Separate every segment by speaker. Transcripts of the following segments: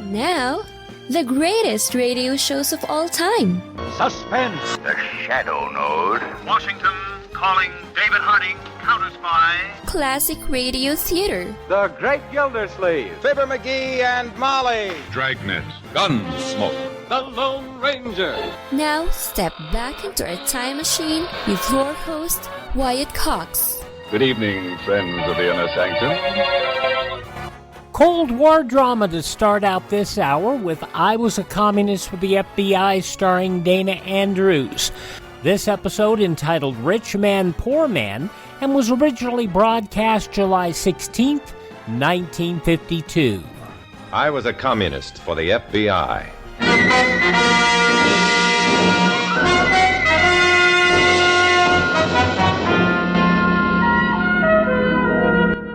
Speaker 1: Now, the greatest radio shows of all time.
Speaker 2: Suspense.
Speaker 3: The Shadow Node.
Speaker 4: Washington calling David Harding, counter-spy.
Speaker 1: Classic radio theater.
Speaker 2: The Great Gildersleeve.
Speaker 5: Fibber McGee and Molly.
Speaker 6: Dragnet. Gunsmoke.
Speaker 2: The Lone Ranger.
Speaker 1: Now, step back into our time machine with your host, Wyatt Cox.
Speaker 6: Good evening, friends of the Inner Sanctum.
Speaker 7: Cold War drama to start out this hour with I Was a Communist with the FBI starring Dana Andrews. This episode entitled Rich Man, Poor Man and was originally broadcast July 16th, 1952.
Speaker 5: I was a communist for the FBI.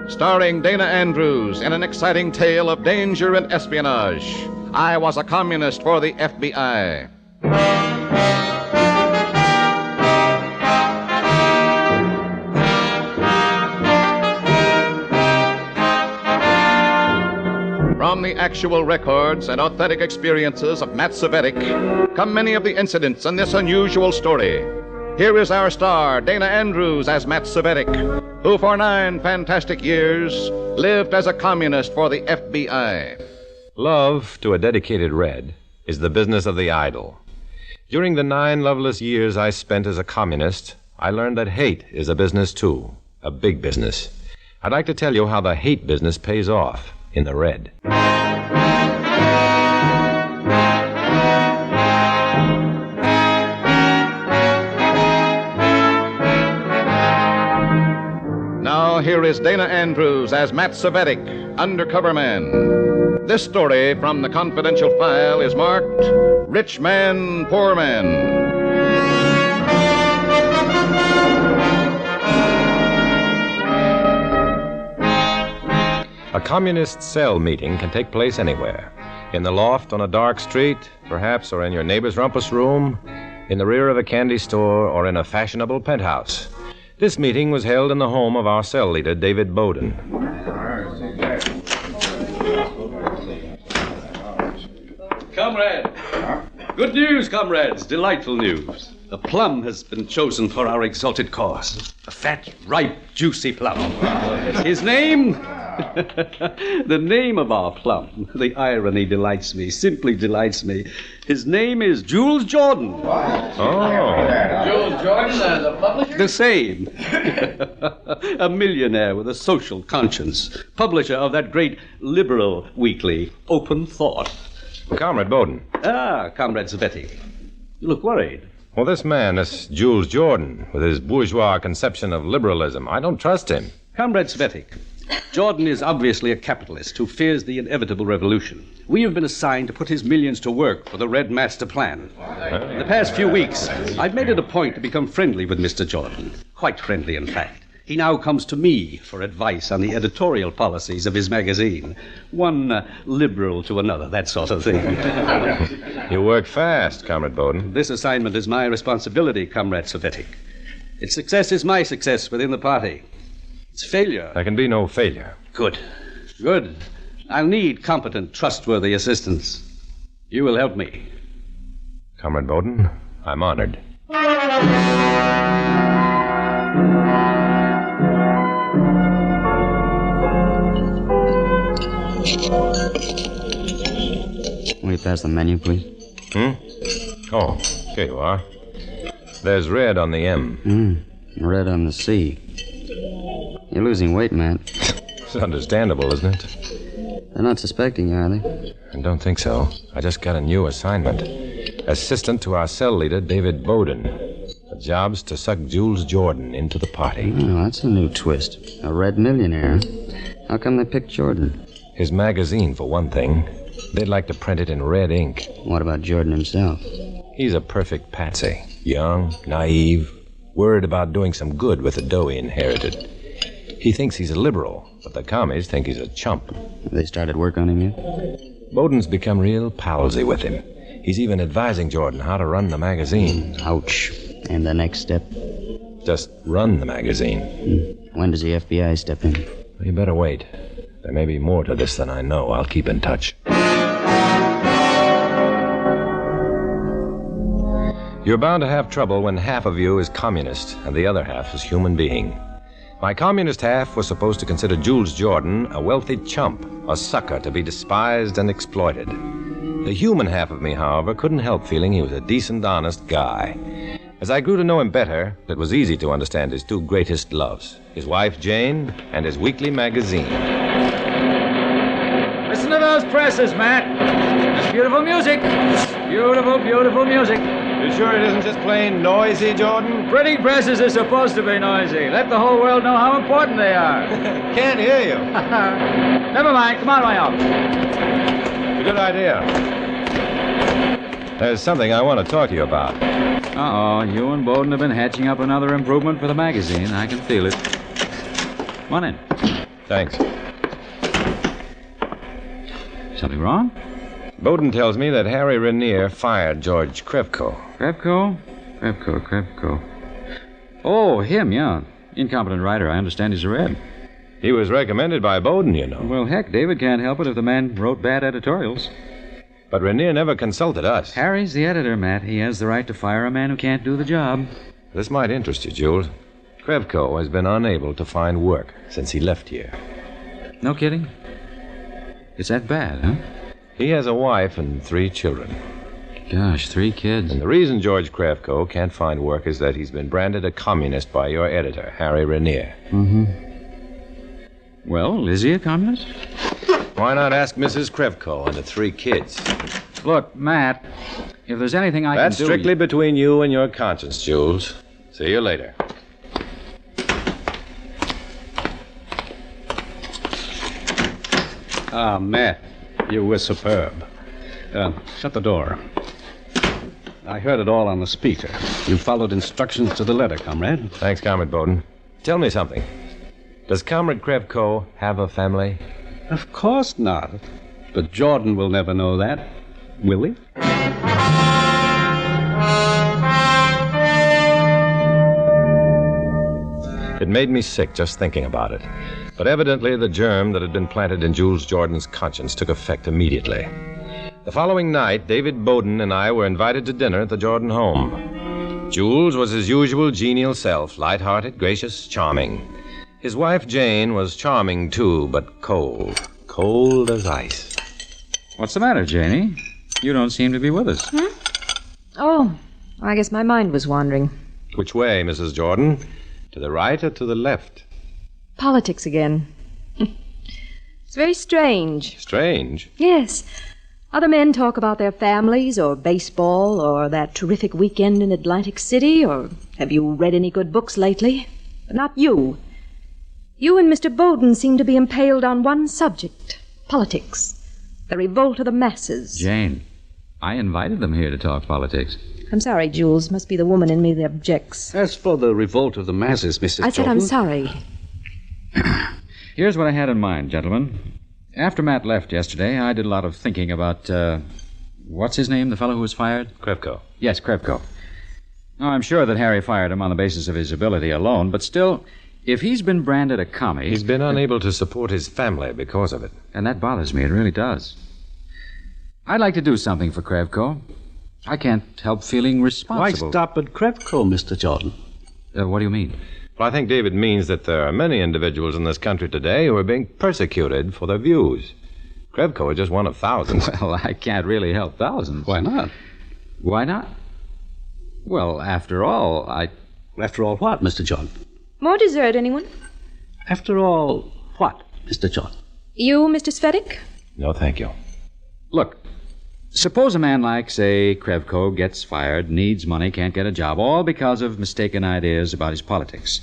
Speaker 5: Starring Dana Andrews in an exciting tale of danger and espionage. I was a communist for the FBI. From the actual records and authentic experiences of Matt Cvetic come many of the incidents in this unusual story. Here is our star, Dana Andrews, as Matt Cvetic, who for 9 fantastic years lived as a communist for the FBI.
Speaker 8: Love, to a dedicated Red, is the business of the idle. During the 9 loveless years I spent as a communist, I learned that hate is a business too, a big business. I'd like to tell you how the hate business pays off in the Red. Now, here is Dana Andrews as Matt Cvetic, undercover man. This story from the confidential file is marked Rich Man, Poor Man. A communist cell meeting can take place anywhere. In the loft on a dark street, perhaps, or in your neighbor's rumpus room, in the rear of a candy store, or in a fashionable penthouse. This meeting was held in the home of our cell leader, David Bowden.
Speaker 9: Comrade! Good news, comrades. Delightful news. The plum has been chosen for our exalted cause. A fat, ripe, juicy plum. His name? The name of our plum. The irony delights me, simply delights me. His name is Jules Jordan.
Speaker 8: Oh.
Speaker 9: Jules Jordan, the publisher? The same. A millionaire with a social conscience. Publisher of that great liberal weekly, Open Thought.
Speaker 8: Comrade Bowden.
Speaker 9: Ah, Comrade Cvetic. You look worried.
Speaker 8: Well, this man, this Jules Jordan, with his bourgeois conception of liberalism, I don't trust him.
Speaker 9: Comrade Cvetic, Jordan is obviously a capitalist who fears the inevitable revolution. We have been assigned to put his millions to work for the Red Master Plan. In the past few weeks, I've made it a point to become friendly with Mr. Jordan. Quite friendly, in fact. He now comes to me for advice on the editorial policies of his magazine. One liberal to another, that sort of thing.
Speaker 8: You work fast, Comrade Bowden.
Speaker 9: This assignment is my responsibility, Comrade Cvetic. Its success is my success within the party. Its failure...
Speaker 8: There can be no failure.
Speaker 9: Good. Good. I'll need competent, trustworthy assistance. You will help me.
Speaker 8: Comrade Bowden, I'm honored.
Speaker 10: Will you pass the menu, please?
Speaker 8: Oh, here you are. There's red on the M.
Speaker 10: Red on the C. You're losing weight, Matt.
Speaker 8: It's understandable, isn't it?
Speaker 10: They're not suspecting you, are they?
Speaker 8: I don't think so. I just got a new assignment. Assistant to our cell leader, David Bowden. The job's to suck Jules Jordan into the party.
Speaker 10: Oh, that's a new twist. A red millionaire. How come they picked Jordan?
Speaker 8: His magazine, for one thing. They'd like to print it in red ink.
Speaker 10: What about Jordan himself?
Speaker 8: He's a perfect patsy. Young, naive, worried about doing some good with the dough he inherited. He thinks he's a liberal, but the commies think he's a chump.
Speaker 10: Have they started work on him yet?
Speaker 8: Bowden's become real palsy with him. He's even advising Jordan how to run the magazine.
Speaker 10: Ouch. And the next step?
Speaker 8: Just run the magazine.
Speaker 10: When does the FBI step in?
Speaker 8: You better wait. There may be more to this than I know. I'll keep in touch. You're bound to have trouble when half of you is communist and the other half is human being. My communist half was supposed to consider Jules Jordan a wealthy chump, a sucker to be despised and exploited. The human half of me, however, couldn't help feeling he was a decent, honest guy. As I grew to know him better, it was easy to understand his two greatest loves, his wife Jane and his weekly magazine.
Speaker 11: Listen to those presses, Matt. That's beautiful music. Beautiful, beautiful music.
Speaker 8: You sure it isn't just plain noisy, Jordan?
Speaker 11: Printing presses are supposed to be noisy. Let the whole world know how important they are.
Speaker 8: Can't hear you.
Speaker 11: Never mind. Come on, my office.
Speaker 8: It's a good idea. There's something I want to talk to you about.
Speaker 11: Uh-oh. You and Bowden have been hatching up another improvement for the magazine. I can feel it. Come on in.
Speaker 8: Thanks.
Speaker 11: Something wrong?
Speaker 8: Bowden tells me that Harry Rainier fired George Krevko.
Speaker 11: Krevko. Oh, him, yeah. Incompetent writer. I understand he's a Red.
Speaker 8: He was recommended by Bowden, you know.
Speaker 11: Well, heck, David can't help it if the man wrote bad editorials.
Speaker 8: But Rainier never consulted us.
Speaker 11: Harry's the editor, Matt. He has the right to fire a man who can't do the job.
Speaker 8: This might interest you, Jules. Krevko has been unable to find work since he left here.
Speaker 11: No kidding? It's that bad, huh?
Speaker 8: He has a wife and 3 children.
Speaker 11: Gosh, 3 kids.
Speaker 8: And the reason George Krevko can't find work is that he's been branded a communist by your editor, Harry Rainier.
Speaker 11: Mm-hmm. Well, is he a communist?
Speaker 8: Why not ask Mrs. Krevko and the 3 kids?
Speaker 11: Look, Matt, if there's anything I can do...
Speaker 8: That's strictly between you and your conscience, Jules. See you later.
Speaker 9: Ah, Matt, you were superb. Shut the door. I heard it all on the speaker. You followed instructions to the letter, comrade.
Speaker 8: Thanks, Comrade Bowden. Tell me something. Does Comrade Krevko have a family?
Speaker 9: Of course not. But Jordan will never know that, will he?
Speaker 8: It made me sick just thinking about it. But evidently the germ that had been planted in Jules Jordan's conscience took effect immediately. The following night, David Bowden and I were invited to dinner at the Jordan home. Jules was his usual genial self, light-hearted, gracious, charming. His wife, Jane, was charming, too, but cold. Cold as ice.
Speaker 11: What's the matter, Janie? You don't seem to be with us.
Speaker 12: Oh, I guess my mind was wandering.
Speaker 8: Which way, Mrs. Jordan? To the right or to the left?
Speaker 12: Politics again. It's very strange.
Speaker 8: Strange?
Speaker 12: Yes. Other men talk about their families or baseball or that terrific weekend in Atlantic City or have you read any good books lately? But not you. You and Mr. Bowden seem to be impaled on one subject, politics. The revolt of the masses.
Speaker 11: Jane, I invited them here to talk politics.
Speaker 12: I'm sorry, Jules. Must be the woman in me that objects.
Speaker 9: As for the revolt of the masses, Mrs.
Speaker 12: I said
Speaker 9: Jordan...
Speaker 12: I'm sorry.
Speaker 11: Here's what I had in mind, gentlemen. After Matt left yesterday, I did a lot of thinking about, what's his name, the fellow who was fired?
Speaker 8: Krevko.
Speaker 11: Yes, Krevko. Now, I'm sure that Harry fired him on the basis of his ability alone, but still, if he's been branded a commie...
Speaker 8: He's been unable to support his family because of it.
Speaker 11: And that bothers me, it really does. I'd like to do something for Krevko. I can't help feeling responsible.
Speaker 9: Why stop at Krevko, Mr. Jordan?
Speaker 11: What do you mean?
Speaker 8: Well, I think David means that there are many individuals in this country today who are being persecuted for their views. Krevko is just one of thousands.
Speaker 11: Well, I can't really help thousands.
Speaker 9: Why not?
Speaker 11: Why not? Well, after all,
Speaker 9: After all what, Mr. Jordan?
Speaker 12: More dessert, anyone?
Speaker 9: After all what, Mr. Jordan?
Speaker 12: You, Mr. Svedik?
Speaker 8: No, thank you.
Speaker 11: Look, suppose a man like, say, Krevko gets fired, needs money, can't get a job, all because of mistaken ideas about his politics.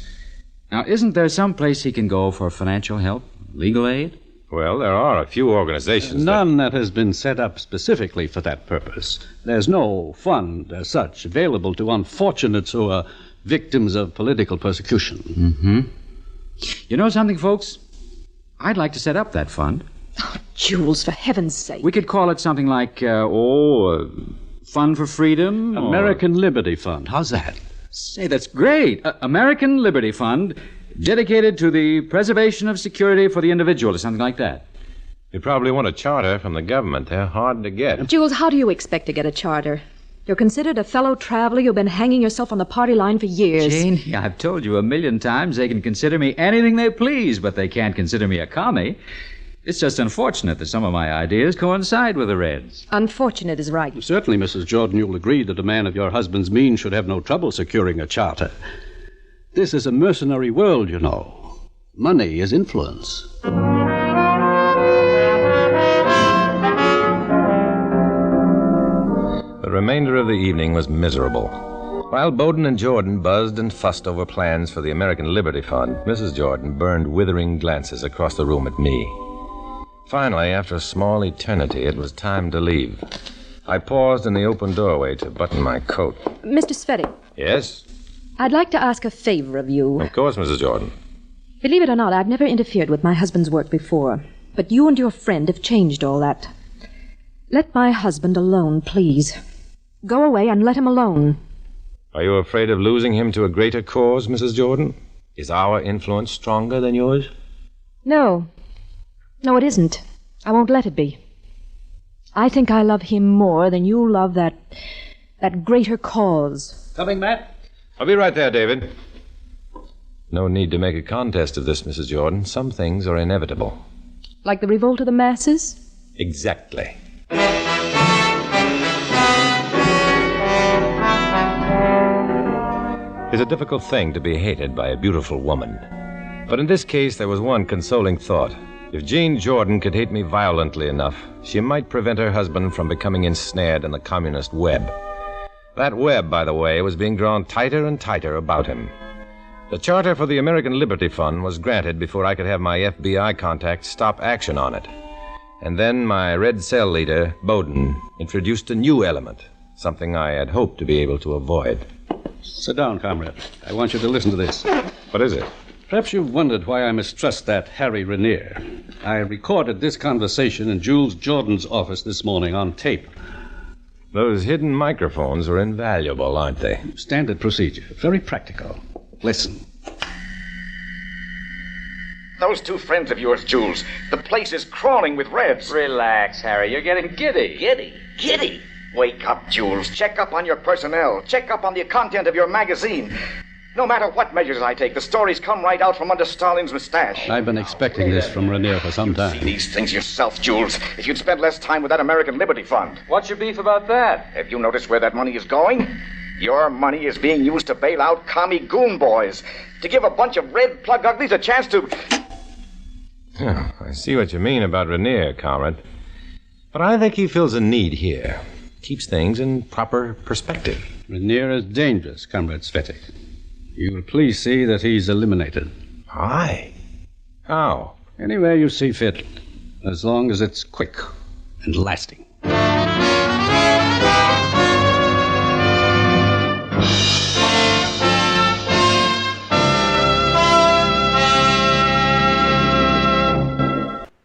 Speaker 11: Now, isn't there some place he can go for financial help, legal aid?
Speaker 8: Well, there are a few organizations
Speaker 9: None that has been set up specifically for that purpose. There's no fund, as such, available to unfortunates who are victims of political persecution.
Speaker 11: Mm-hmm. You know something, folks? I'd like to set up that fund.
Speaker 12: Oh, Jules, for heaven's sake.
Speaker 11: We could call it something like, Fund for Freedom.
Speaker 9: American Liberty Fund. How's that?
Speaker 11: Say, that's great. American Liberty Fund, dedicated to the preservation of security for the individual, or something like that.
Speaker 8: You probably want a charter from the government. They're hard to get.
Speaker 12: Jules, how do you expect to get a charter? You're considered a fellow traveler. You've been hanging yourself on the party line for years.
Speaker 11: Jane, I've told you 1,000,000 times they can consider me anything they please, but they can't consider me a commie. It's just unfortunate that some of my ideas coincide with the Reds.
Speaker 12: Unfortunate is right.
Speaker 9: Certainly, Mrs. Jordan, you'll agree that a man of your husband's means should have no trouble securing a charter. This is a mercenary world, you know. Money is influence.
Speaker 8: The remainder of the evening was miserable. While Bowden and Jordan buzzed and fussed over plans for the American Liberty Fund, Mrs. Jordan burned withering glances across the room at me. Finally, after a small eternity, it was time to leave. I paused in the open doorway to button my coat.
Speaker 12: Mr. Svetic.
Speaker 8: Yes?
Speaker 12: I'd like to ask a favor of you.
Speaker 8: Of course, Mrs. Jordan.
Speaker 12: Believe it or not, I've never interfered with my husband's work before. But you and your friend have changed all that. Let my husband alone, please. Go away and let him alone.
Speaker 8: Are you afraid of losing him to a greater cause, Mrs. Jordan? Is our influence stronger than yours?
Speaker 12: No. No, it isn't. I won't let it be. I think I love him more than you love that greater cause.
Speaker 9: Coming, Matt?
Speaker 8: I'll be right there, David. No need to make a contest of this, Mrs. Jordan. Some things are inevitable.
Speaker 12: Like the revolt of the masses?
Speaker 8: Exactly. It's a difficult thing to be hated by a beautiful woman. But in this case, there was one consoling thought. If Jean Jordan could hate me violently enough, she might prevent her husband from becoming ensnared in the communist web. That web, by the way, was being drawn tighter and tighter about him. The charter for the American Liberty Fund was granted before I could have my FBI contacts stop action on it. And then my Red Cell leader, Bowden, introduced a new element, something I had hoped to be able to avoid.
Speaker 9: Sit down, comrade. I want you to listen to this.
Speaker 8: What is it?
Speaker 9: Perhaps you've wondered why I mistrust that Harry Rainier. I recorded this conversation in Jules Jordan's office this morning on tape.
Speaker 8: Those hidden microphones are invaluable, aren't they?
Speaker 9: Standard procedure. Very practical. Listen.
Speaker 13: Those two friends of yours, Jules. The place is crawling with Reds.
Speaker 10: Relax, Harry. You're getting giddy.
Speaker 13: Giddy? Wake up, Jules. Check up on your personnel. Check up on the content of your magazine. No matter what measures I take, the stories come right out from under Stalin's mustache.
Speaker 9: I've been expecting this from Rainier for some time.
Speaker 13: See these things yourself, Jules. If you'd spent less time with that American Liberty Fund.
Speaker 10: What's your beef about that?
Speaker 13: Have you noticed where that money is going? Your money is being used to bail out commie goon boys. To give a bunch of red plug uglies a chance to...
Speaker 8: Oh, I see what you mean about Rainier, comrade. But I think he feels a need here. Keeps things in proper perspective.
Speaker 9: Rainier is dangerous, Comrade Svetic. You will please see that he's eliminated.
Speaker 8: Aye. How?
Speaker 9: Anywhere you see fit, as long as it's quick and lasting.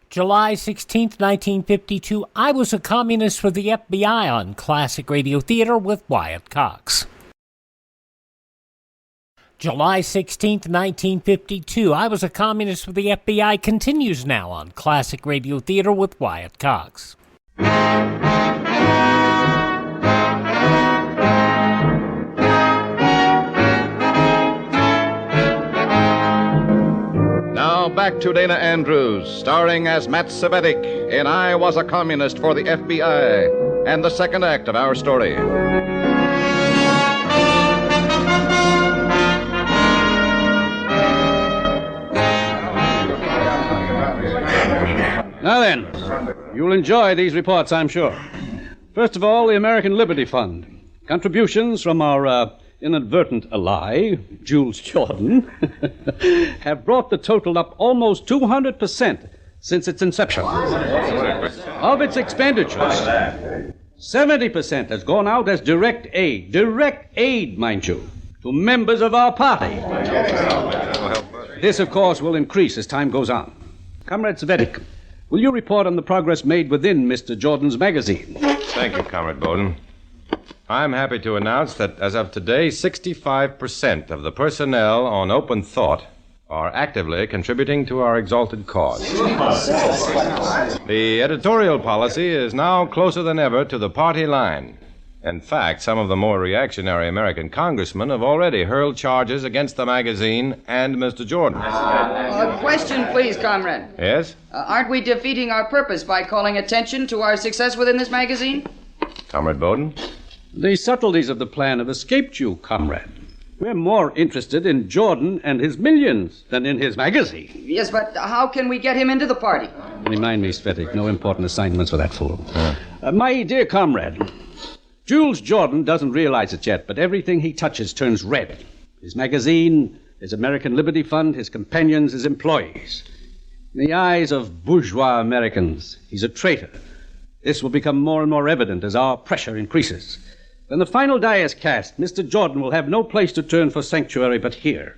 Speaker 7: July 16th, 1952, I Was a Communist for the FBI on Classic Radio Theater with Wyatt Cox. July 16th, 1952, I Was a Communist for the FBI continues now on Classic Radio Theater with Wyatt Cox.
Speaker 5: Now back to Dana Andrews, starring as Matt Savetic in I Was a Communist for the FBI, and the second act of our story.
Speaker 9: Now then, you'll enjoy these reports, I'm sure. First of all, the American Liberty Fund. Contributions from our inadvertent ally, Jules Jordan, have brought the total up almost 200% since its inception. Of its expenditures, 70% has gone out as direct aid, mind you, to members of our party. This, of course, will increase as time goes on. Comrade Savetic, will you report on the progress made within Mr. Jordan's magazine?
Speaker 8: Thank you, Comrade Bowden. I'm happy to announce that as of today, 65% of the personnel on Open Thought are actively contributing to our exalted cause. The editorial policy is now closer than ever to the party line. In fact, some of the more reactionary American congressmen have already hurled charges against the magazine and Mr. Jordan.
Speaker 14: A question, please, comrade.
Speaker 8: Yes?
Speaker 14: Aren't we defeating our purpose by calling attention to our success within this magazine?
Speaker 8: Comrade Bowden?
Speaker 9: The subtleties of the plan have escaped you, comrade. We're more interested in Jordan and his millions than in his magazine.
Speaker 14: Yes, but how can we get him into the party?
Speaker 9: Remind me, Svetic, no important assignments for that fool. My dear comrade, Jules Jordan doesn't realize it yet, but everything he touches turns red. His magazine, his American Liberty Fund, his companions, his employees. In the eyes of bourgeois Americans, he's a traitor. This will become more and more evident as our pressure increases. When the final die is cast, Mr. Jordan will have no place to turn for sanctuary but here,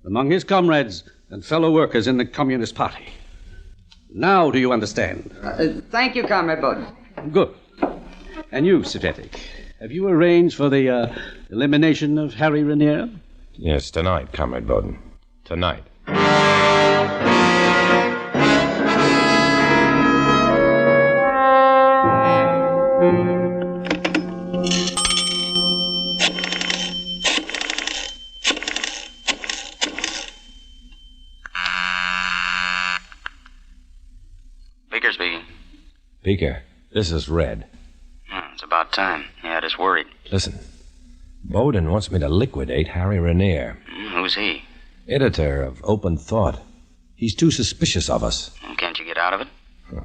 Speaker 9: among his comrades and fellow workers in the Communist Party. Now do you understand?
Speaker 14: Thank you, Comrade Bowden.
Speaker 9: Good. And you, Svetic, have you arranged for the elimination of Harry Renier?
Speaker 8: Yes, tonight, Comrade Bowden. Tonight.
Speaker 10: Beaker speaking.
Speaker 8: Beaker, this is Red.
Speaker 10: It's about time. Yeah, just worried.
Speaker 8: Listen, Bowden wants me to liquidate Harry Renier.
Speaker 10: Who's he?
Speaker 8: Editor of Open Thought. He's too suspicious of us.
Speaker 10: Can't you get out of it?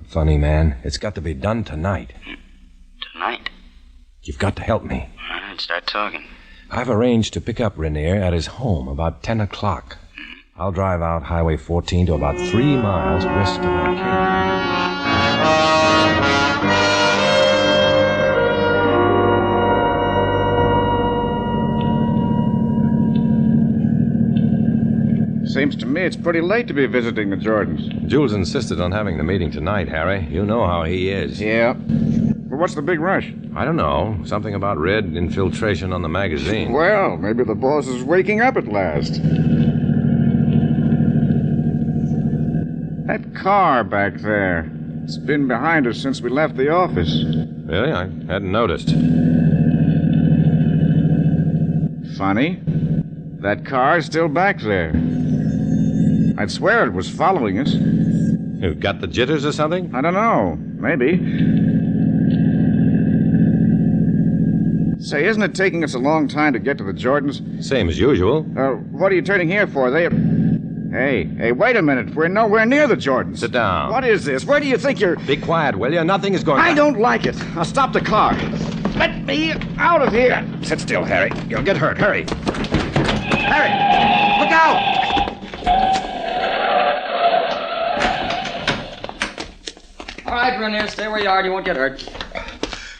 Speaker 8: Funny, man. It's got to be done tonight.
Speaker 10: Tonight?
Speaker 8: You've got to help me.
Speaker 10: All right, start talking.
Speaker 8: I've arranged to pick up Renier at his home about 10 o'clock. I'll drive out Highway 14 to about 3 miles west of Arcadia.
Speaker 15: Seems to me it's pretty late to be visiting the Jordans.
Speaker 8: Jules insisted on having the meeting tonight, Harry. You know how he is.
Speaker 15: Yeah. Well, what's the big rush?
Speaker 8: I don't know. Something about Red infiltration on the magazine.
Speaker 15: Well, maybe the boss is waking up at last. That car back there. It's been behind us since we left the office.
Speaker 8: Really? I hadn't noticed.
Speaker 15: Funny. That car's still back there. I'd swear it was following us.
Speaker 8: You got the jitters or something?
Speaker 15: I don't know. Maybe. Say, isn't it taking us a long time to get to the Jordans?
Speaker 8: Same as usual.
Speaker 15: What are you turning here for? Hey, wait a minute. We're nowhere near the Jordans.
Speaker 8: Sit down.
Speaker 15: What is this? Where do you think you're...
Speaker 8: Be quiet, will you? Nothing is going on.
Speaker 15: I don't like it. I'll stop the car. Let me out of here.
Speaker 8: Sit still, Harry. You'll get hurt. Hurry.
Speaker 15: Harry! Look out!
Speaker 14: All right, Renier, stay where you are. You won't get hurt.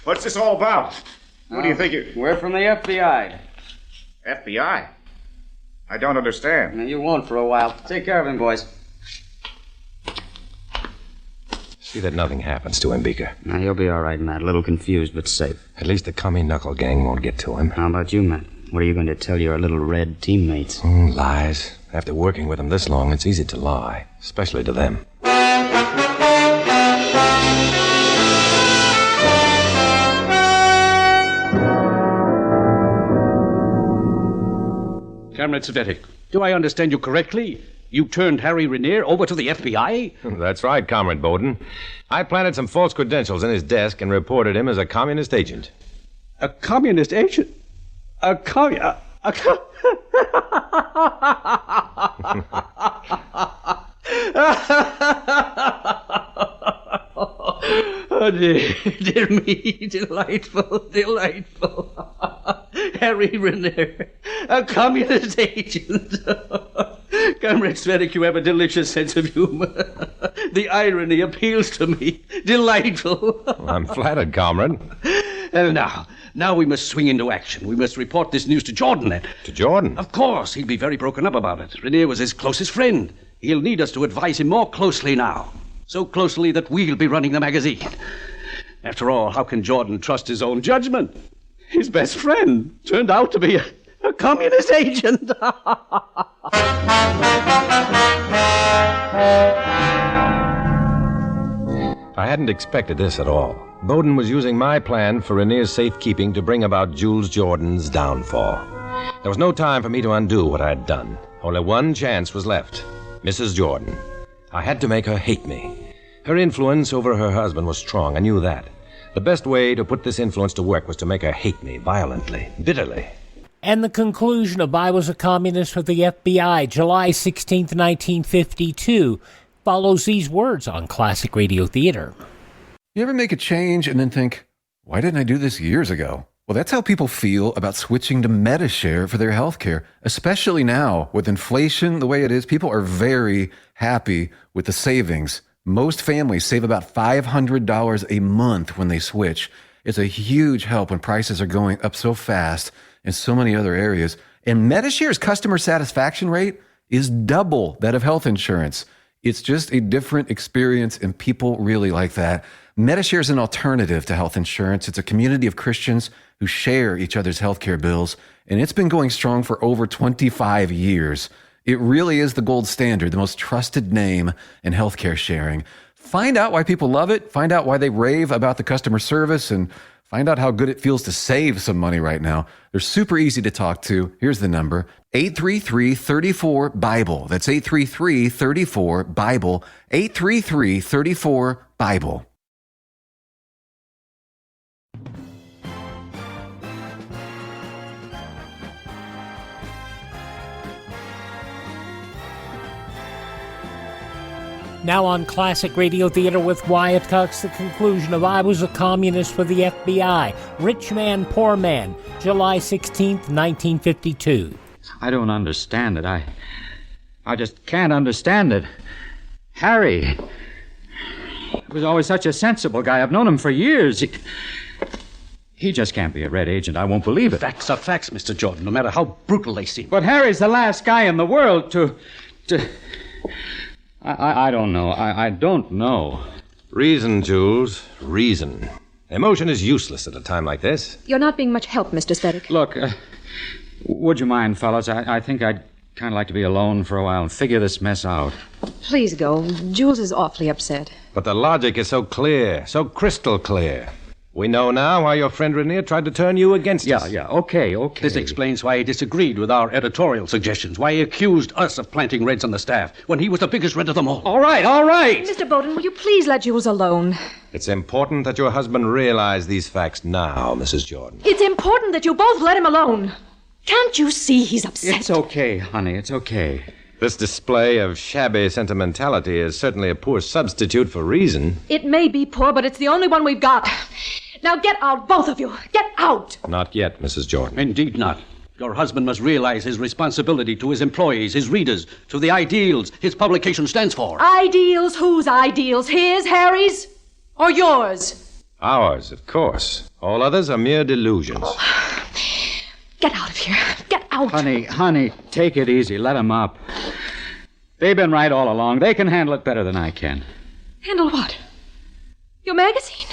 Speaker 15: What's this all about? What do you think you...
Speaker 14: We're from the FBI.
Speaker 15: FBI? I don't understand.
Speaker 14: No, you won't for a while. Take care of him, boys.
Speaker 8: See that nothing happens to him, Beaker.
Speaker 10: Now, he'll be all right, Matt. A little confused, but safe.
Speaker 8: At least the commie knuckle gang won't get to him.
Speaker 10: How about you, Matt? What are you going to tell your little red teammates?
Speaker 8: Lies. After working with them this long, it's easy to lie, especially to them.
Speaker 9: Comrade Svetic, do I understand you correctly? You turned Harry Renier over to the FBI?
Speaker 8: That's right, Comrade Bowden. I planted some false credentials in his desk and reported him as a communist agent.
Speaker 9: A communist agent? Oh, dear me, delightful. Harry Renier, a communist agent. Comrade Svetic, you have a delicious sense of humor. The irony appeals to me. Delightful.
Speaker 8: I'm flattered, comrade.
Speaker 9: Now we must swing into action. We must report this news to Jordan.
Speaker 8: To Jordan?
Speaker 9: Of course. He'll be very broken up about it. Renier was his closest friend. He'll need us to advise him more closely now. So closely that we'll be running the magazine. After all, how can Jordan trust his own judgment? His best friend turned out to be a communist agent.
Speaker 8: I hadn't expected this at all. Bowden was using my plan for Rainier's safekeeping to bring about Jules Jordan's downfall. There was no time for me to undo what I had done. Only one chance was left. Mrs. Jordan. I had to make her hate me. Her influence over her husband was strong. I knew that. The best way to put this influence to work was to make her hate me violently, bitterly.
Speaker 7: And the conclusion of I Was a Communist with the FBI, July 16th, 1952, follows these words on Classic Radio Theater.
Speaker 16: You ever make a change and then think, why didn't I do this years ago? Well, that's how people feel about switching to MediShare for their health care, especially now with inflation the way it is. People are very happy with the savings. Most families save about $500 a month when they switch. It's a huge help when prices are going up so fast in so many other areas. And MediShare's customer satisfaction rate is double that of health insurance. It's just a different experience, and people really like that. MediShare is an alternative to health insurance. It's a community of Christians who share each other's healthcare bills, and it's been going strong for over 25 years. It really is the gold standard, the most trusted name in healthcare sharing. Find out why people love it, find out why they rave about the customer service, and find out how good it feels to save some money right now. They're super easy to talk to. Here's the number, 833-34-BIBLE. That's 833-34-BIBLE, 833-34-BIBLE.
Speaker 7: Now on Classic Radio Theater with Wyatt Cox, the conclusion of I Was a Communist for the FBI, Rich Man, Poor Man, July 16th, 1952.
Speaker 11: I don't understand it. I just can't understand it. Harry was always such a sensible guy. I've known him for years. He just can't be a red agent. I won't believe it.
Speaker 9: Facts are facts, Mr. Jordan, no matter how brutal they seem.
Speaker 11: But Harry's the last guy in the world to... I don't know. I don't know.
Speaker 8: Reason, Jules. Reason. Emotion is useless at a time like this.
Speaker 12: You're not being much help, Mr. Spetic.
Speaker 11: Look, would you mind, fellas? I think I'd kind of like to be alone for a while and figure this mess out.
Speaker 12: Please go. Jules is awfully upset.
Speaker 8: But the logic is so clear, so crystal clear. We know now why your friend Rainier tried to turn you against us.
Speaker 11: Yeah, okay.
Speaker 9: This explains why he disagreed with our editorial suggestions, why he accused us of planting Reds on the staff, when he was the biggest Red of them all.
Speaker 11: All right.
Speaker 12: Mr. Bowden, will you please let Jules alone?
Speaker 8: It's important that your husband realize these facts now, Mrs. Jordan.
Speaker 12: It's important that you both let him alone. Can't you see he's upset?
Speaker 11: It's okay, honey, it's okay.
Speaker 8: This display of shabby sentimentality is certainly a poor substitute for reason.
Speaker 12: It may be poor, but it's the only one we've got. Now get out, both of you. Get out.
Speaker 8: Not yet, Mrs. Jordan.
Speaker 9: Indeed not. Your husband must realize his responsibility to his employees, his readers, to the ideals his publication stands for.
Speaker 12: Ideals? Whose ideals? His, Harry's, or yours?
Speaker 8: Ours, of course. All others are mere delusions.
Speaker 12: Get out of here. Get out.
Speaker 11: Honey, take it easy. Let them up. They've been right all along. They can handle it better than I can.
Speaker 12: Handle what? Your magazine?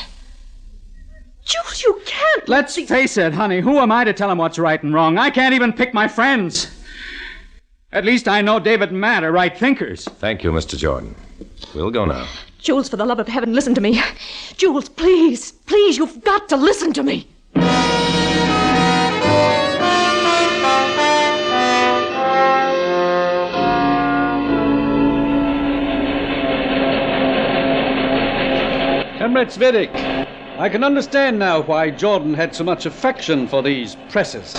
Speaker 12: Jules, you can't.
Speaker 11: Let's face it, honey. Who am I to tell him what's right and wrong? I can't even pick my friends. At least I know David and Matt are right thinkers.
Speaker 8: Thank you, Mr. Jordan. We'll go now.
Speaker 12: Jules, for the love of heaven, listen to me. Jules, please, you've got to listen to me.
Speaker 9: Comrade Svedig, I can understand now why Jordan had so much affection for these presses.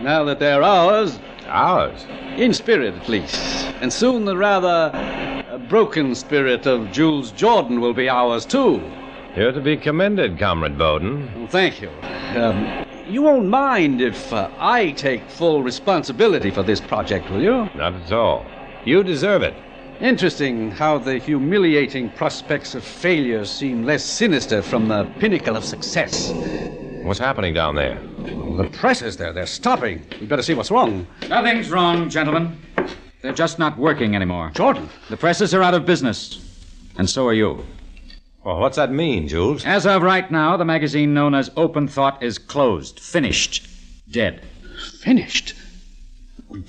Speaker 9: Now that they're ours...
Speaker 8: Ours?
Speaker 9: In spirit, at least. And soon the rather broken spirit of Jules Jordan will be ours, too.
Speaker 8: You're to be commended, Comrade Bowden.
Speaker 9: Well, thank you. You won't mind if I take full responsibility for this project, will you?
Speaker 8: Not at all. You deserve it.
Speaker 9: Interesting how the humiliating prospects of failure seem less sinister from the pinnacle of success.
Speaker 8: What's happening down there?
Speaker 9: The presses there, they're stopping. We'd better see what's wrong.
Speaker 11: Nothing's wrong, gentlemen. They're just not working anymore.
Speaker 9: Jordan?
Speaker 11: The presses are out of business. And so are you.
Speaker 8: Well, what's that mean, Jules?
Speaker 11: As of right now, the magazine known as Open Thought is closed. Finished. Dead.
Speaker 9: Finished?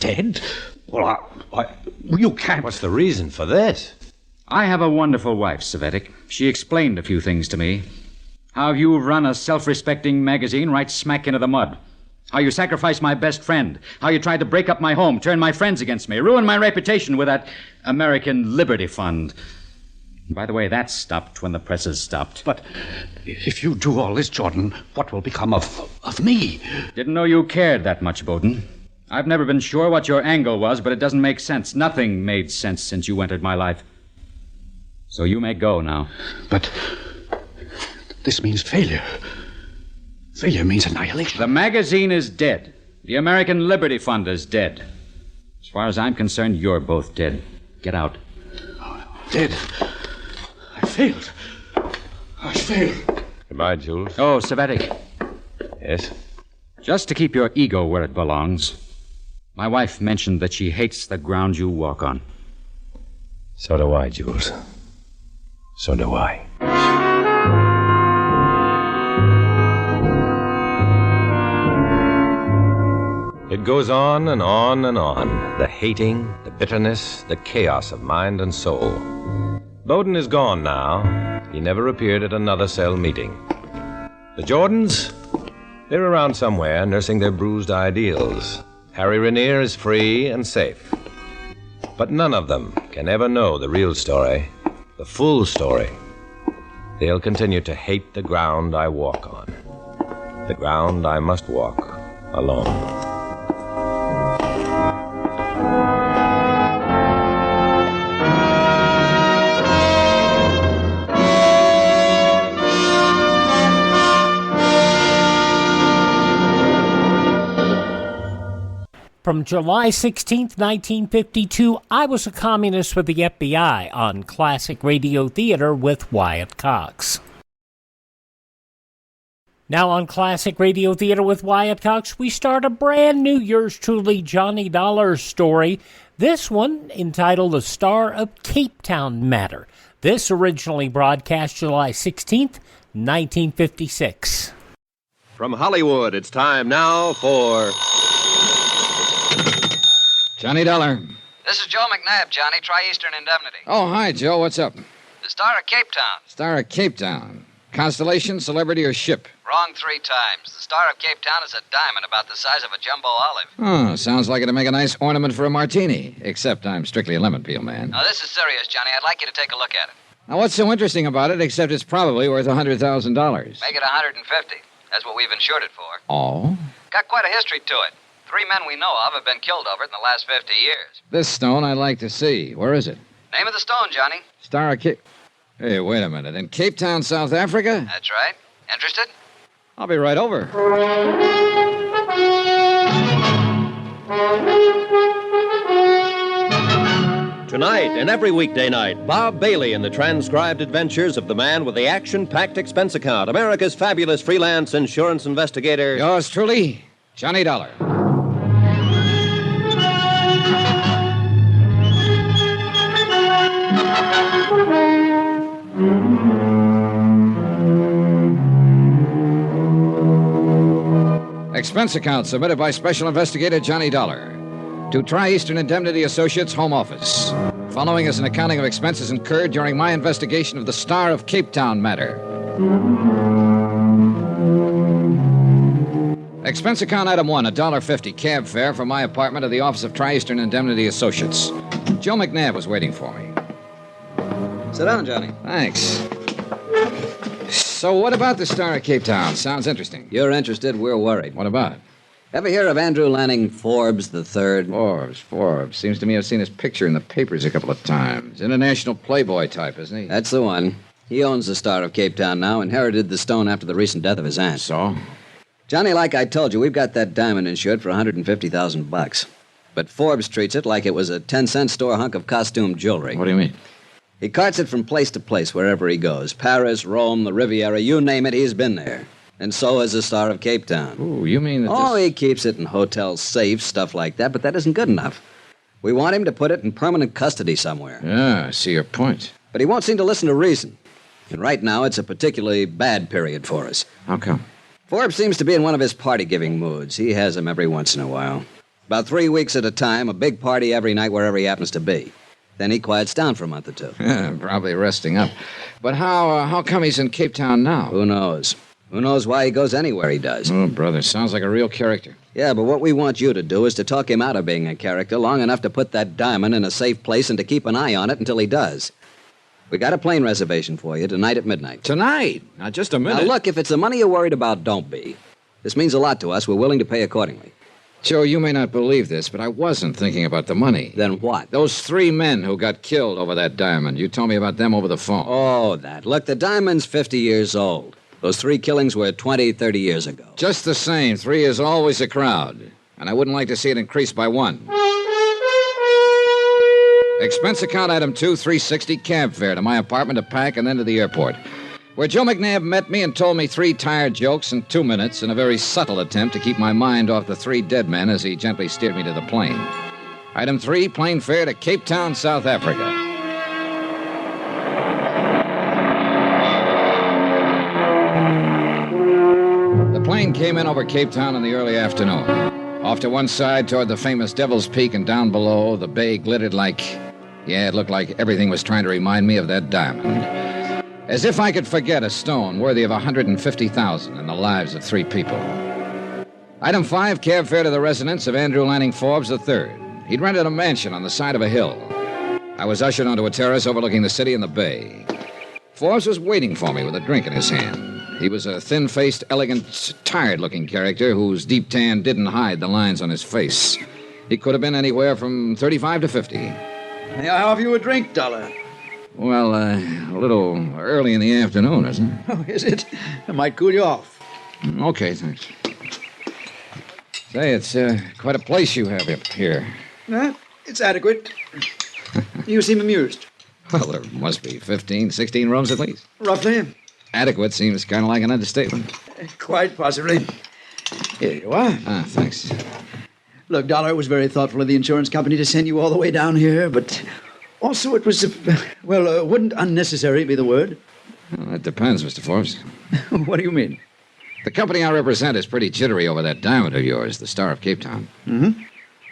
Speaker 9: Dead? Well, you can't.
Speaker 8: What's the reason for this?
Speaker 11: I have a wonderful wife, Savetic. She explained a few things to me. How you run a self-respecting magazine right smack into the mud. How you sacrificed my best friend. How you tried to break up my home, turn my friends against me, ruin my reputation with that American Liberty Fund. And by the way, that stopped when the presses stopped.
Speaker 9: But if you do all this, Jordan, what will become of me?
Speaker 11: Didn't know you cared that much, Bowden. I've never been sure what your angle was, but it doesn't make sense. Nothing made sense since you entered my life. So you may go now.
Speaker 9: But this means failure. Failure means annihilation.
Speaker 11: The magazine is dead. The American Liberty Fund is dead. As far as I'm concerned, you're both dead. Get out.
Speaker 9: Dead? I failed. I failed.
Speaker 8: Goodbye, Jules.
Speaker 11: Oh, Savetic.
Speaker 8: Yes?
Speaker 11: Just to keep your ego where it belongs, my wife mentioned that she hates the ground you walk on.
Speaker 8: So do I, Jules. So do I. It goes on and on and on. The hating, the bitterness, the chaos of mind and soul. Bowden is gone now. He never appeared at another cell meeting. The Jordans? They're around somewhere, nursing their bruised ideals. Harry Rainier is free and safe. But none of them can ever know the real story, the full story. They'll continue to hate the ground I walk on, the ground I must walk alone.
Speaker 7: From July 16th, 1952, I Was a Communist with the FBI on Classic Radio Theater with Wyatt Cox. Now on Classic Radio Theater with Wyatt Cox, we start a brand new yours truly Johnny Dollar story. This one entitled The Star of Capetown Matter. This originally broadcast July 16th, 1956.
Speaker 17: From Hollywood, it's time now for
Speaker 18: Johnny Dollar.
Speaker 19: This is Joe McNabb, Johnny. Tri-Eastern Indemnity.
Speaker 18: Oh, hi, Joe. What's up?
Speaker 19: The Star of Capetown.
Speaker 18: Star of Capetown. Constellation, celebrity, or ship?
Speaker 19: Wrong 3 times. The Star of Capetown is a diamond about the size of a jumbo olive.
Speaker 18: Oh, sounds like it'd make a nice ornament for a martini. Except I'm strictly a lemon peel man.
Speaker 19: Now, this is serious, Johnny. I'd like you to take a look at it.
Speaker 18: Now, what's so interesting about it, except it's probably worth $100,000?
Speaker 19: Make it 150. That's what we've insured it for.
Speaker 18: Oh?
Speaker 19: Got quite a history to it. 3 men we know of have been killed over it in the last 50 years.
Speaker 18: This stone I'd like to see. Where is it?
Speaker 19: Name of the stone, Johnny.
Speaker 18: Star of Cape... Hey, wait a minute. In Cape Town, South Africa?
Speaker 19: That's right. Interested?
Speaker 18: I'll be right over.
Speaker 17: Tonight and every weekday night, Bob Bailey in the transcribed adventures of the man with the action-packed expense account, America's fabulous freelance insurance investigator.
Speaker 18: Yours truly, Johnny Dollar. Expense account submitted by Special Investigator Johnny Dollar to Tri-Eastern Indemnity Associates, Home Office. Following is an accounting of expenses incurred during my investigation of the Star of Capetown Matter. Expense account item 1, $1.50 cab fare from my apartment to the office of Tri-Eastern Indemnity Associates. Joe McNabb was waiting for me.
Speaker 10: Sit down, Johnny.
Speaker 18: Thanks. So what about the Star of Cape Town? Sounds interesting.
Speaker 10: You're interested, we're worried.
Speaker 18: What about it?
Speaker 10: Ever hear of Andrew Lanning Forbes III?
Speaker 18: Forbes. Seems to me I've seen his picture in the papers a couple of times. International playboy type, isn't he?
Speaker 10: That's the one. He owns the Star of Cape Town now, inherited the stone after the recent death of his aunt.
Speaker 18: So?
Speaker 10: Johnny, like I told you, we've got that diamond insured for $150,000. But Forbes treats it like it was a 10-cent store hunk of costume jewelry.
Speaker 18: What do you mean?
Speaker 10: He carts it from place to place wherever he goes. Paris, Rome, the Riviera, you name it, he's been there. And so has the Star of Cape Town.
Speaker 18: Ooh, you mean that
Speaker 10: Oh, he keeps it in hotel safes, stuff like that, but that isn't good enough. We want him to put it in permanent custody somewhere.
Speaker 18: Yeah, I see your point.
Speaker 10: But he won't seem to listen to reason. And right now, it's a particularly bad period for us.
Speaker 18: How come?
Speaker 10: Forbes seems to be in one of his party-giving moods. He has them every once in a while. About 3 weeks at a time, a big party every night wherever he happens to be. Then he quiets down for a month or two.
Speaker 18: Probably resting up. But how come he's in Cape Town now?
Speaker 10: Who knows? Who knows why he goes anywhere he does?
Speaker 18: Oh, brother, sounds like a real character.
Speaker 10: Yeah, but what we want you to do is to talk him out of being a character long enough to put that diamond in a safe place and to keep an eye on it until he does. We got a plane reservation for you tonight at midnight.
Speaker 18: Tonight? Now, just a minute.
Speaker 10: Now, look, if it's the money you're worried about, don't be. This means a lot to us. We're willing to pay accordingly.
Speaker 18: Joe, you may not believe this, but I wasn't thinking about the money.
Speaker 10: Then what?
Speaker 18: Those 3 men who got killed over that diamond. You told me about them over the phone.
Speaker 10: Oh, that. Look, the diamond's 50 years old. Those 3 killings were 20, 30 years ago.
Speaker 18: Just the same, 3 is always a crowd. And I wouldn't like to see it increase by 1. Expense account item 2, $360 cab fare to my apartment to pack and then to the airport, where Joe McNabb met me and told me 3 tired jokes in 2 minutes in a very subtle attempt to keep my mind off the 3 dead men as he gently steered me to the plane. Item 3, plane fare to Cape Town, South Africa. The plane came in over Cape Town in the early afternoon. Off to one side toward the famous Devil's Peak, and down below, the bay glittered like... Yeah, it looked like everything was trying to remind me of that diamond. As if I could forget a stone worthy of $150,000 in the lives of 3 people. Item 5, cab fare to the residence of Andrew Lanning Forbes III. He'd rented a mansion on the side of a hill. I was ushered onto a terrace overlooking the city and the bay. Forbes was waiting for me with a drink in his hand. He was a thin-faced, elegant, tired-looking character whose deep tan didn't hide the lines on his face. He could have been anywhere from 35 to 50.
Speaker 20: May I have you a drink, Dollar?
Speaker 18: Well, a little early in the afternoon, isn't it?
Speaker 20: Oh, is it? It might cool you off.
Speaker 18: Okay, thanks. Say, it's quite a place you have up here.
Speaker 20: It's adequate. You seem amused.
Speaker 18: Well, there must be 15, 16 rooms at least.
Speaker 20: Roughly.
Speaker 18: Adequate seems kind of like an understatement.
Speaker 20: Quite possibly. Here you are.
Speaker 18: Thanks.
Speaker 20: Look, Dollar, it was very thoughtful of the insurance company to send you all the way down here, but also it was, wouldn't unnecessary be the word?
Speaker 18: Well, that depends, Mr. Forbes.
Speaker 20: What do you mean?
Speaker 18: The company I represent is pretty jittery over that diamond of yours, the Star of Capetown.
Speaker 20: Mm-hmm.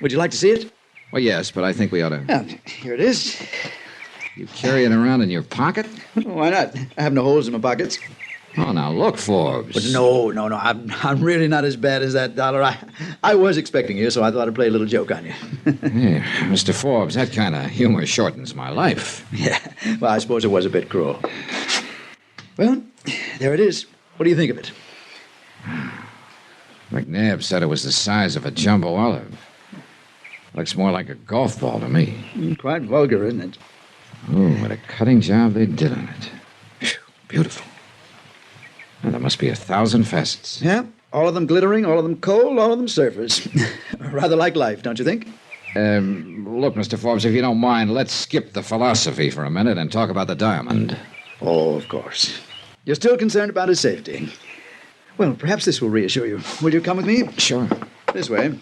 Speaker 20: Would you like to see it?
Speaker 18: Well, yes, but I think we ought to...
Speaker 20: Here it is.
Speaker 18: You carry it around in your pocket?
Speaker 20: Why not? I have no holes in my pockets.
Speaker 18: Oh, now look, Forbes.
Speaker 20: But no. I'm really not as bad as that, Dollar. I was expecting you, so I thought I'd play a little joke on you.
Speaker 18: Here, Mr. Forbes, that kind of humor shortens my life.
Speaker 20: Yeah, well, I suppose it was a bit cruel. Well, there it is. What do you think of it?
Speaker 18: McNabb said it was the size of a jumbo olive. Looks more like a golf ball to me.
Speaker 20: Quite vulgar, isn't it?
Speaker 18: Oh, what a cutting job they did on it. Whew, beautiful. Well, there must be 1,000 facets.
Speaker 20: Yeah, all of them glittering, all of them cold, all of them surface. Rather like life, don't you think?
Speaker 18: Look, Mr. Forbes, if you don't mind, let's skip the philosophy for a minute and talk about the diamond.
Speaker 20: Oh, of course. You're still concerned about his safety. Well, perhaps this will reassure you. Will you come with me?
Speaker 18: Sure.
Speaker 20: This way.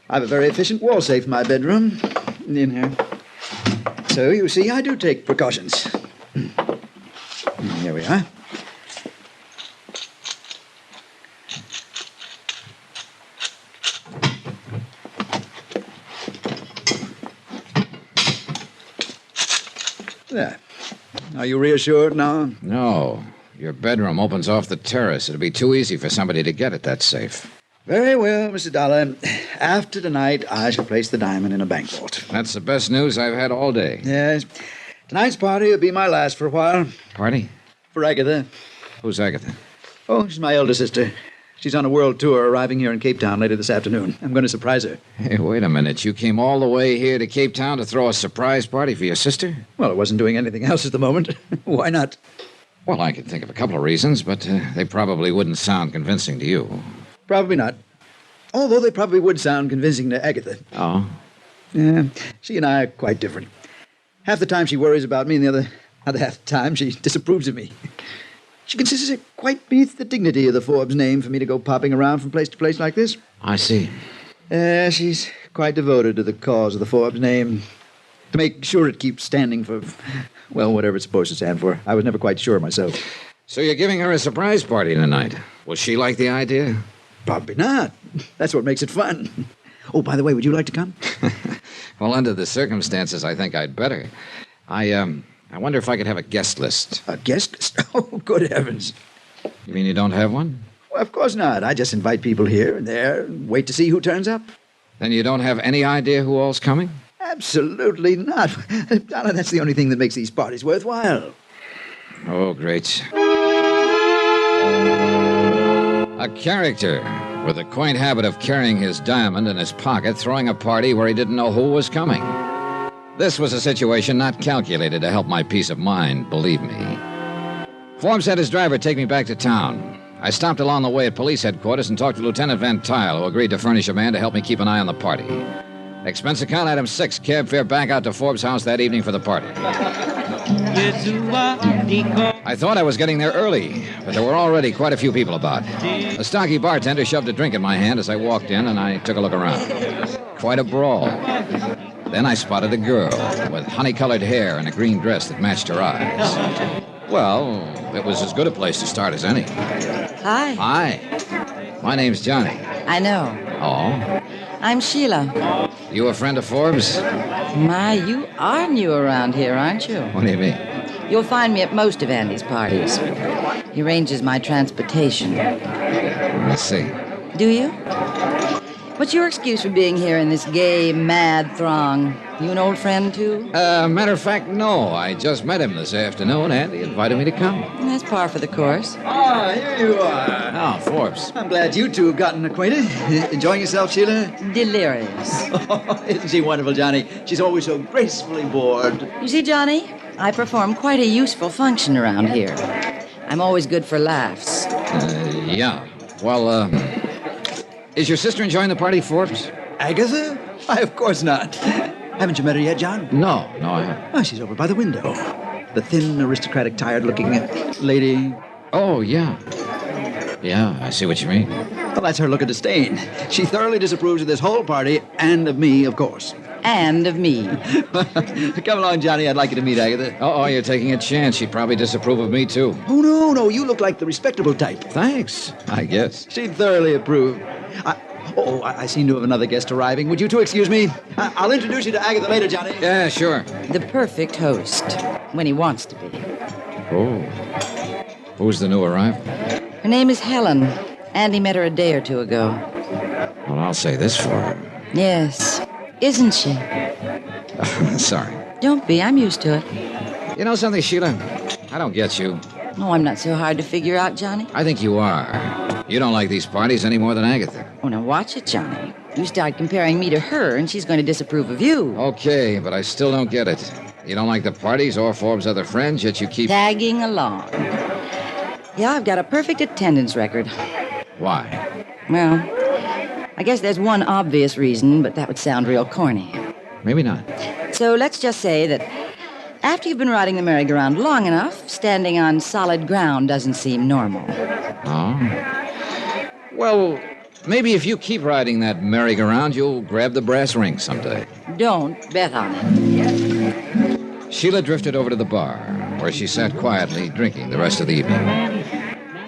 Speaker 20: I have a very efficient wall safe in my bedroom. In here. So, you see, I do take precautions. Here we are. There. Are you reassured now?
Speaker 18: No. Your bedroom opens off the terrace. It'd be too easy for somebody to get at that safe.
Speaker 20: Very well, Mr. Dollar. After tonight, I shall place the diamond in a bank vault.
Speaker 18: That's the best news I've had all day.
Speaker 20: Yes. Tonight's party will be my last for a while.
Speaker 18: Party?
Speaker 20: For Agatha.
Speaker 18: Who's Agatha?
Speaker 20: Oh, she's my elder sister. She's on a world tour, arriving here in Cape Town later this afternoon. I'm going to surprise her.
Speaker 18: Hey, wait a minute. You came all the way here to Cape Town to throw a surprise party for your sister?
Speaker 20: Well, I wasn't doing anything else at the moment. Why not?
Speaker 18: Well, I could think of a couple of reasons, but they probably wouldn't sound convincing to you.
Speaker 20: Probably not. Although they probably would sound convincing to Agatha.
Speaker 18: Oh?
Speaker 20: Yeah, she and I are quite different. Half the time she worries about me, and the other half the time she disapproves of me. She considers it quite beneath the dignity of the Forbes name for me to go popping around from place to place like this.
Speaker 18: I see.
Speaker 20: She's quite devoted to the cause of the Forbes name. To make sure it keeps standing for, well, whatever it's supposed to stand for. I was never quite sure myself.
Speaker 18: So you're giving her a surprise party tonight. Will she like the idea?
Speaker 20: Probably not. That's what makes it fun. Oh, by the way, would you like to come?
Speaker 18: Well, under the circumstances, I think I'd better. I wonder if I could have a guest list.
Speaker 20: A guest list? Oh, good heavens.
Speaker 18: You mean you don't have one?
Speaker 20: Well, of course not. I just invite people here and there and wait to see who turns up.
Speaker 18: Then you don't have any idea who all's coming?
Speaker 20: Absolutely not. Donna, that's the only thing that makes these parties worthwhile.
Speaker 18: Oh, great. A character with the quaint habit of carrying his diamond in his pocket, throwing a party where he didn't know who was coming. This was a situation not calculated to help my peace of mind, believe me. Forbes had his driver take me back to town. I stopped along the way at police headquarters and talked to Lieutenant Van Tile, who agreed to furnish a man to help me keep an eye on the party. Expense account item 6, cab fare back out to Forbes' house that evening for the party. I thought I was getting there early, but there were already quite a few people about. A stocky bartender shoved a drink in my hand as I walked in, and I took a look around. Quite a brawl. Then I spotted a girl with honey-colored hair and a green dress that matched her eyes. Well, it was as good a place to start as any.
Speaker 21: Hi.
Speaker 18: Hi. My name's Johnny.
Speaker 21: I know.
Speaker 18: Oh?
Speaker 21: I'm Sheila.
Speaker 18: You a friend of Forbes?
Speaker 21: My, you are new around here, aren't you?
Speaker 18: What do you mean?
Speaker 21: You'll find me at most of Andy's parties. He arranges my transportation.
Speaker 18: Let's see.
Speaker 21: Do you? What's your excuse for being here in this gay, mad throng? You an old friend, too?
Speaker 18: Matter of fact, no. I just met him this afternoon, and he invited me to come.
Speaker 21: That's par for the course.
Speaker 20: Ah, here you are.
Speaker 18: Oh, Forbes.
Speaker 20: I'm glad you two have gotten acquainted. Enjoying yourself, Sheila?
Speaker 21: Delirious.
Speaker 20: Isn't she wonderful, Johnny? She's always so gracefully bored.
Speaker 21: You see, Johnny, I perform quite a useful function around here. I'm always good for laughs.
Speaker 18: Yeah. Well, is your sister enjoying the party, Forbes?
Speaker 20: Agatha? Why, of course not. Haven't you met her yet, John?
Speaker 18: No, I haven't.
Speaker 20: Oh, she's over by the window. The thin, aristocratic, tired-looking lady.
Speaker 18: Oh, yeah. Yeah, I see what you mean.
Speaker 20: Well, that's her look of disdain. She thoroughly disapproves of this whole party, and of me, of course.
Speaker 21: And of me.
Speaker 20: Come along, Johnny. I'd like you to meet Agatha.
Speaker 18: Oh, you're taking a chance. She'd probably disapprove of me, too.
Speaker 20: Oh, no. You look like the respectable type.
Speaker 18: Thanks, I guess.
Speaker 20: She'd thoroughly approve. I seem to have another guest arriving. Would you two excuse me? I'll introduce you to Agatha later, Johnny.
Speaker 18: Yeah, sure.
Speaker 21: The perfect host, when he wants to be.
Speaker 18: Oh. Who's the new arrival?
Speaker 21: Her name is Helen. Andy met her a day or two ago.
Speaker 18: Well, I'll say this for her.
Speaker 21: Yes. Isn't she?
Speaker 18: Sorry.
Speaker 21: Don't be. I'm used to it.
Speaker 18: You know something, Sheila? I don't get you.
Speaker 21: Oh, I'm not so hard to figure out, Johnny.
Speaker 18: I think you are. You don't like these parties any more than Agatha.
Speaker 21: Oh, now watch it, Johnny. You start comparing me to her, and she's going to disapprove of you.
Speaker 18: Okay, but I still don't get it. You don't like the parties or Forbes' other friends, yet you keep...
Speaker 21: tagging along. Yeah, I've got a perfect attendance record.
Speaker 18: Why?
Speaker 21: Well, I guess there's one obvious reason, but that would sound real corny.
Speaker 18: Maybe not.
Speaker 21: So let's just say that after you've been riding the merry-go-round long enough, standing on solid ground doesn't seem normal.
Speaker 18: Oh? Well, maybe if you keep riding that merry-go-round, you'll grab the brass ring someday.
Speaker 21: Don't bet on it.
Speaker 18: Sheila drifted over to the bar, where she sat quietly drinking the rest of the evening.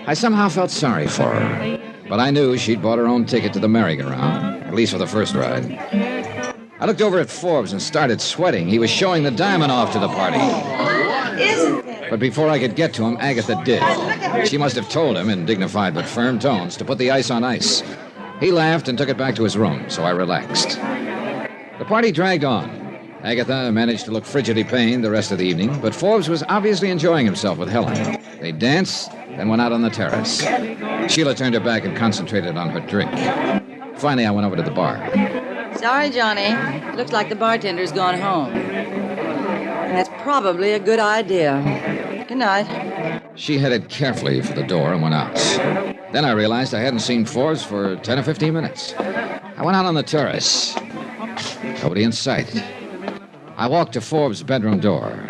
Speaker 18: I somehow felt sorry for her, but I knew she'd bought her own ticket to the merry-go-round, at least for the first ride. I looked over at Forbes and started sweating. He was showing the diamond off to the party. But before I could get to him, Agatha did. She must have told him in dignified but firm tones to put the ice on ice. He laughed and took it back to his room, so I relaxed. The party dragged on. Agatha managed to look frigidly pained the rest of the evening, but Forbes was obviously enjoying himself with Helen. They danced, then went out on the terrace. Sheila turned her back and concentrated on her drink. Finally, I went over to the bar.
Speaker 21: Sorry, Johnny. Looks like the bartender's gone home. That's probably a good idea. Good night.
Speaker 18: She headed carefully for the door and went out. Then I realized I hadn't seen Forbes for 10 or 15 minutes. I went out on the terrace. Nobody in sight. I walked to Forbes' bedroom door.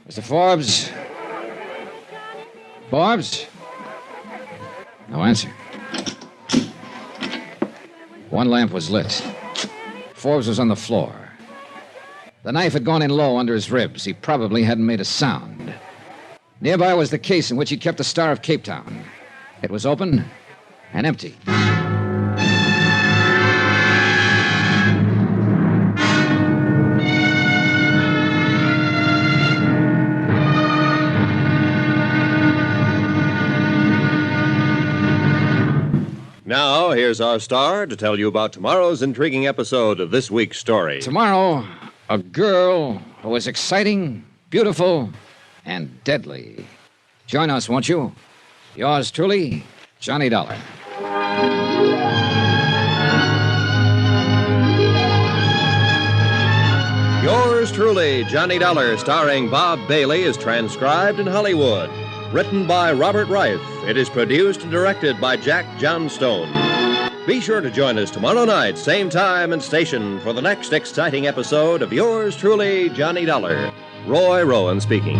Speaker 18: Mr. Forbes? Forbes? No answer. One lamp was lit. Forbes was on the floor. The knife had gone in low under his ribs. He probably hadn't made a sound. Nearby was the case in which he'd kept the Star of Capetown. It was open and empty.
Speaker 17: here's our star to tell you about tomorrow's intriguing episode of this week's story.
Speaker 18: Tomorrow, a girl who is exciting, beautiful, and deadly. Join us, won't you? Yours truly, Johnny Dollar.
Speaker 17: Yours truly, Johnny Dollar, starring Bob Bailey, is transcribed in Hollywood. Written by Robert Reif. It is produced and directed by Jack Johnstone. Be sure to join us tomorrow night, same time and station, for the next exciting episode of Yours truly, Johnny Dollar. Roy Rowan speaking.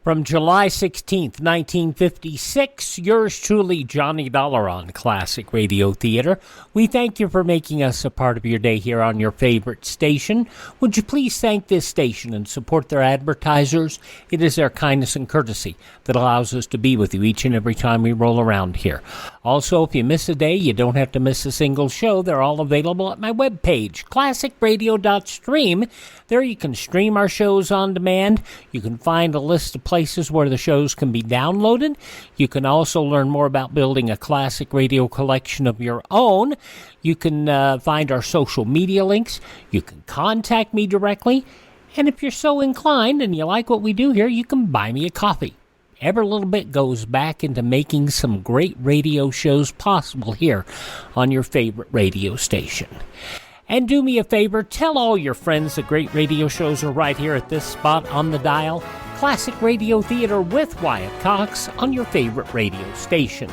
Speaker 7: From July 16th, 1956, yours truly, Johnny Dollar on Classic Radio Theater. We thank you for making us a part of your day here on your favorite station. Would you please thank this station and support their advertisers? It is their kindness and courtesy that allows us to be with you each and every time we roll around here. Also, if you miss a day, you don't have to miss a single show. They're all available at my webpage, classicradio.stream. There you can stream our shows on demand. You can find a list of places where the shows can be downloaded. You can also learn more about building a classic radio collection of your own. You can find our social media links. You can contact me directly. And if you're so inclined and you like what we do here, you can buy me a coffee. Every little bit goes back into making some great radio shows possible here on your favorite radio station. And do me a favor, tell all your friends that great radio shows are right here at this spot on the dial. Classic Radio Theater with Wyatt Cox on your favorite radio station.